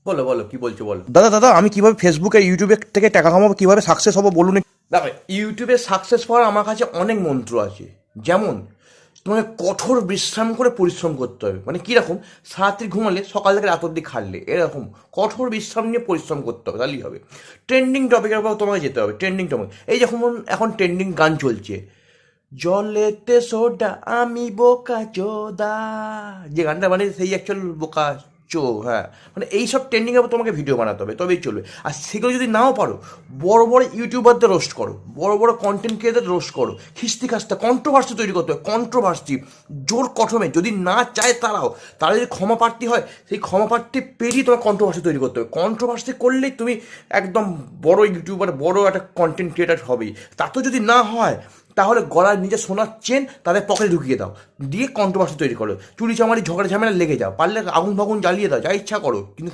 বলো বলো কি বলছো বলো। দাদা দাদা আমি কিভাবে ফেসবুক আর ইউটিউবে থেকে টাকা কামাবো, কিভাবে সাকসেস হবো বলুন একটু। দেখো, ইউটিউবে সাকসেস পাওয়ার আমার কাছে অনেক মন্ত্র আছে। যেমন তোমাকে কঠোর বিশ্রাম করে পরিশ্রম করতে হবে, মানে কীরকম, সারাত্রি ঘুমালে সকাল থেকে রাত অব্দি খাটলে, এরকম কঠোর বিশ্রাম নিয়ে পরিশ্রম করতে হবে, তাহলেই হবে। ট্রেন্ডিং টপিকের উপর তোমাকে যেতে হবে, ট্রেন্ডিং টপিক। এই যখন এখন ট্রেন্ডিং গান চলছে, জলেতে সোডা আমি বোকা চোদা, যে গানটা মানে সেই অ্যাকচুয়াল বোকা চো, হ্যাঁ, মানে এইসব ট্রেন্ডিংয়ের উপর তোমাকে ভিডিও বানাতে হবে, তবেই চলবে। আর সেগুলো যদি নাও পারো, বড় বড় ইউটিউবারদের রোস্ট করো, বড় বড় কন্টেন্ট ক্রিয়েটার রোস্ট করো, খিস্তি খাস্তা কন্ট্রোভার্সি তৈরি করতে হবে, কন্ট্রোভার্সি জোর কঠমে, যদি না চায় তারাও, তারা যদি ক্ষমা প্রার্থী হয়, সেই ক্ষমা প্রার্থী পেরিয়ে তোমার কন্ট্রোভার্সি তৈরি করতে হবে। কন্ট্রোভার্সি করলেই তুমি একদম বড় ইউটিউবার, বড় একটা কন্টেন্ট ক্রিয়েটার হবেই। তাতেও যদি না হয়, তাহলে গলার নিচে সোনার চেন তাদের পকেটে ঢুকিয়ে দাও, দিয়ে কন্ট্রোভার্সি তৈরি করো, চুরি চামারি ঝগড়া ঝামেলা লেগে যাও, পারলে আগুন ফাগুন জ্বালিয়ে দাও, যা ইচ্ছা করো, কিন্তু